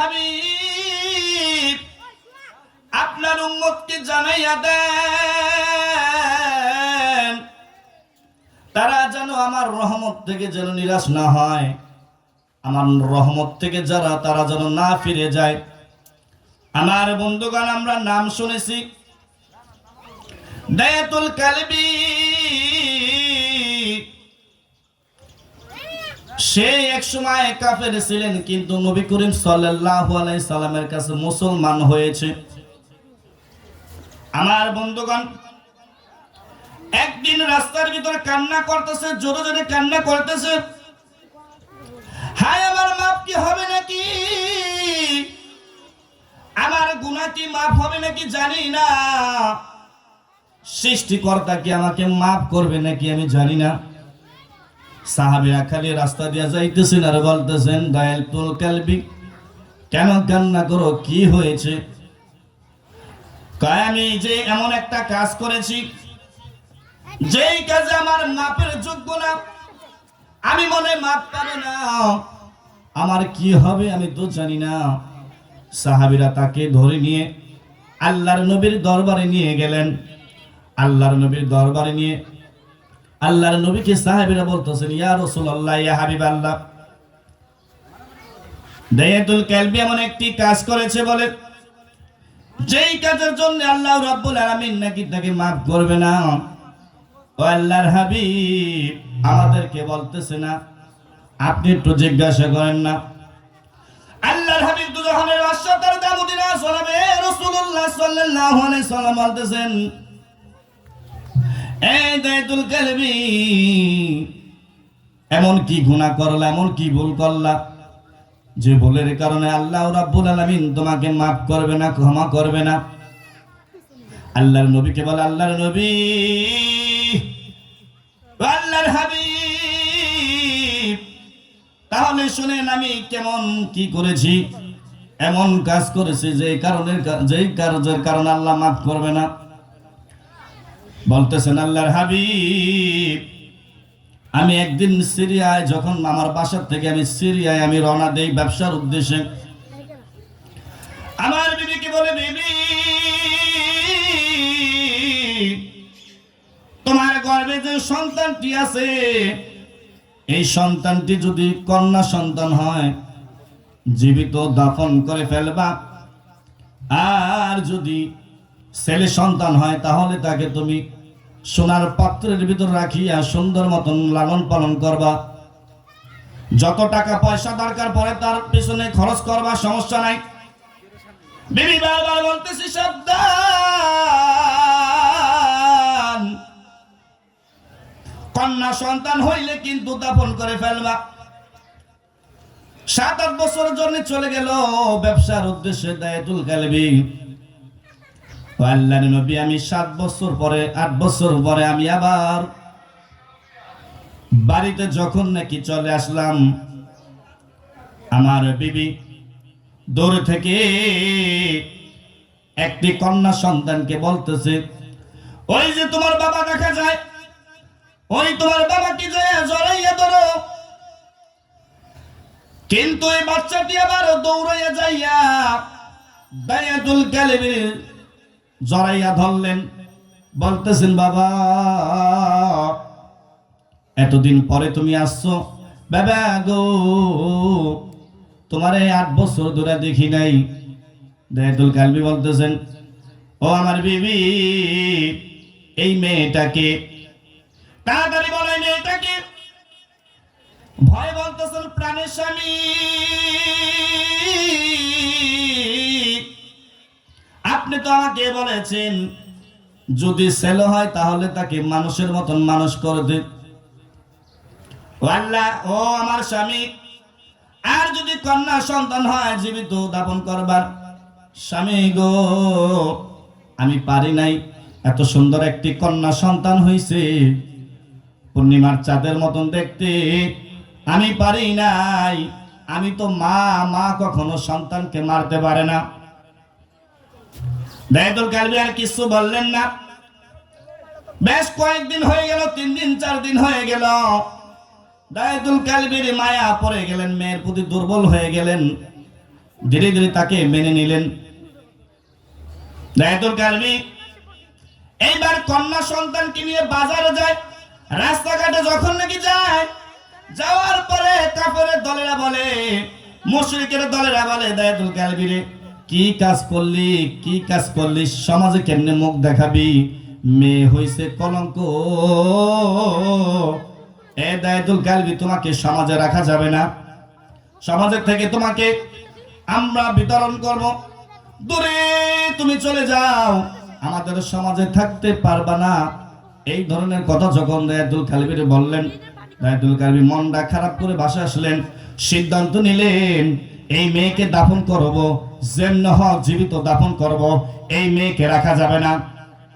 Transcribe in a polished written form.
হাবিব আপনার উম্মতকে জানাইয়া দেন তারা যেন আমার রহমত থেকে যেন নিরাশ না হয়, আমার রহমত থেকে তারা যেন না ফিরে যায়। আমার বন্ধুগণ, আমরা নাম শুনেছি দায়াতুল কালবি। সে এক সময় কাফের ছিলেন, কিন্তু নবী করিম সাল্লাল্লাহু আলাইহি সাল্লামের কাছে মুসলমান হয়েছে। আমার বন্ধুগণ, একদিন রাস্তার ভিতরে কান্না করতেছে, জোরে জোরে কান্না করতেছে, হায় আমার মাপ কি হবে নাকি, আমার গুনাহ কি মাফ হবে নাকি জানি না, সৃষ্টিকর্তা কি আমাকে মাফ করবে নাকি আমি জানি না। সাহাবীরা খালি রাস্তা দিয়ে যাইতেছেন আর বলতেছেন, দায়াতুল কালবি কেন কান্না করো, কি হয়েছে? কয় আমি যে এমন একটা কাজ করেছি যেই কাজে আমার মাপের যোগ্য না, আমি মনে মাপ পাবো না, আমার কি হবে আমি তো জানি না। সাহাবীরা তাকে ধরে নিয়ে আল্লাহর নবীর দরবারে নিয়ে গেলেন। আল্লাহর নবীর দরবারে নিয়ে আল্লাহর নবীকে সাহাবীরা বলতেছেন, ইয়া রাসূলুল্লাহ, ইয়া হাবিবাল্লাহ, দায়াতুল কালবি এমন একটি কাজ করেছে বলে যেই কাজের জন্য আল্লাহ রাব্বুল আলামিন নাকি তাকে মাফ করবে না। ও আল্লাহর হাবিব, আমাদেরকে বলতেছে না, আপনি একটু জিজ্ঞাসা করেন না। আল্লাহর হাবিব দুজাহানের বাদশা তার দামুদিনা সালামে রাসূলুল্লাহ সাল্লাল্লাহু আলাইহি সাল্লাম বলতেছেন, এই দায়াতুল কালবি এমন কি গুনাহ করলা, এমন কি ভুল করলা যে ভুলের কারণে আল্লাহ রাব্বুল আলামিন তোমাকে মাফ করবে না, ক্ষমা করবে না? আল্লাহর নবীকে বলে, আল্লাহর নবী, আল্লাহর হাবিব, তাহলে শুনেন আমি কেমন কি করেছি, এমন কাজ করেছি যেই কারণের কারণে আল্লাহ মাফ করবে না। বলতেছেন, আল্লাহর হাবিব, আমি একদিন সিরিয়ায়, যখন আমার বাসা থেকে আমি সিরিয়ায় আমি রওনা দেই ব্যবসার উদ্দেশ্যে, আমার বিবিকে বলে, বিবি, তোমার গর্ভে যে সন্তানটি আছে, এই সন্তানটি যদি কন্যা সন্তান হয় জীবিত দাফন করে ফেলবা, আর যদি ছেলে সন্তান হয় তাহলে তাকে তুমি সোনার পাত্রের ভিতর রাখিয়া সুন্দর মতন লালন পালন করবা, যত টাকা পয়সা দরকার পড়ে তার পিছনে খরচ করবা, সমস্যা নাই। বিবি বারবার বলতেছি, সাবধান, কন্যা সন্তান হইলে কিন্তু দাফন করে ফেলবা। 7-8 বছরের জন্য চলে গেল ব্যবসার উদ্দেশ্যে দায়াতুল কালবি। আল্লাহর নবী, আমি 7 বছর পরে, 8 বছর পরে আমি আবার বাড়িতে যখন নাকি চলে আসলাম, আমার বিবি দূরে থেকে একটি কন্যা সন্তানকে বলতেছে, ওই যে তোমার বাবা দেখা যায়, ওই তোমার বাবাকে যায় জড়াইয়া ধরো। কিন্তু এই বাচ্চাটি আবার দৌড়াইয়া যাইয়া দায়াতুল কালবি জড়াইয়া ধরলেন, বলতেছেন, বাবা, এতদিন পরে তুমি আসছো, বাবা গো, তোমার এই 8 বছর ধরে দেখি নাই। দায়াতুল কালবি বলতেছেন, ও আমার বিবি, এই মেয়েটাকে তাড়াতাড়ি বলে, মেয়েটাকে। ভয় বলতেছেন, প্রাণের স্বামী, আপনি তো আমাকে বলেছেন যদি ছেলে হয় তাহলে তাকে মানুষের মতন মানুষ করে দে। আল্লাহ, ও আমার স্বামী, আর যদি কন্যা সন্তান হয় জীবিত দাফন করবার। স্বামী গো, আমি পারি নাই, এত সুন্দর একটি কন্যা সন্তান হইছে, পূর্ণিমার চাঁদের মতন দেখতে, আমি পারি নাই। আমি তো মা কখনো সন্তানকে মারতে পারে না। দায়াতুল কালবি আর কিছু বললেন না। বেশ কয়েকদিন হয়ে গেল, 3 দিন 4 দিন হয়ে গেল। দায়াতুল কালবির মায়া পড়ে গেলেন, মেয়ের প্রতি দুর্বল হয়ে গেলেন। ধীরে ধীরে তাকে মেনে নিলেন। দায়াতুল কালবি এইবার কন্যা সন্তানকে নিয়ে বাজারে যায়। রাস্তাঘাটে যখন নাকি যায়, যাওয়ার পরে কাফেরের দলেরা বলে, মুশরিকের দলেরা বলে, দায়াতুল কালবি রে কি কাজ করলি, কি কাজ করলি, সমাজে কেমনে মুখ দেখাবি, মেয়ে হইছে কলঙ্ক। এ দায়াতুল কালবি তোমাকে সমাজে রাখা যাবে না, সমাজের থেকে তোমাকে আমরা বিতরণ করব, দূরে তুমি চলে যাও, আমাদের সমাজে থাকতে পারবা না। এই ধরনের কথা যখন দায়াতুল কালবিরে বললেন, দায়াতুল কালবি মনটা খারাপ করে বাসায় আসলেন, সিদ্ধান্ত নিলেন এই মেয়েকে দাফন করব, যেমন হোক জীবিত দাফন করব, এই মেয়েকে রাখা যাবে না।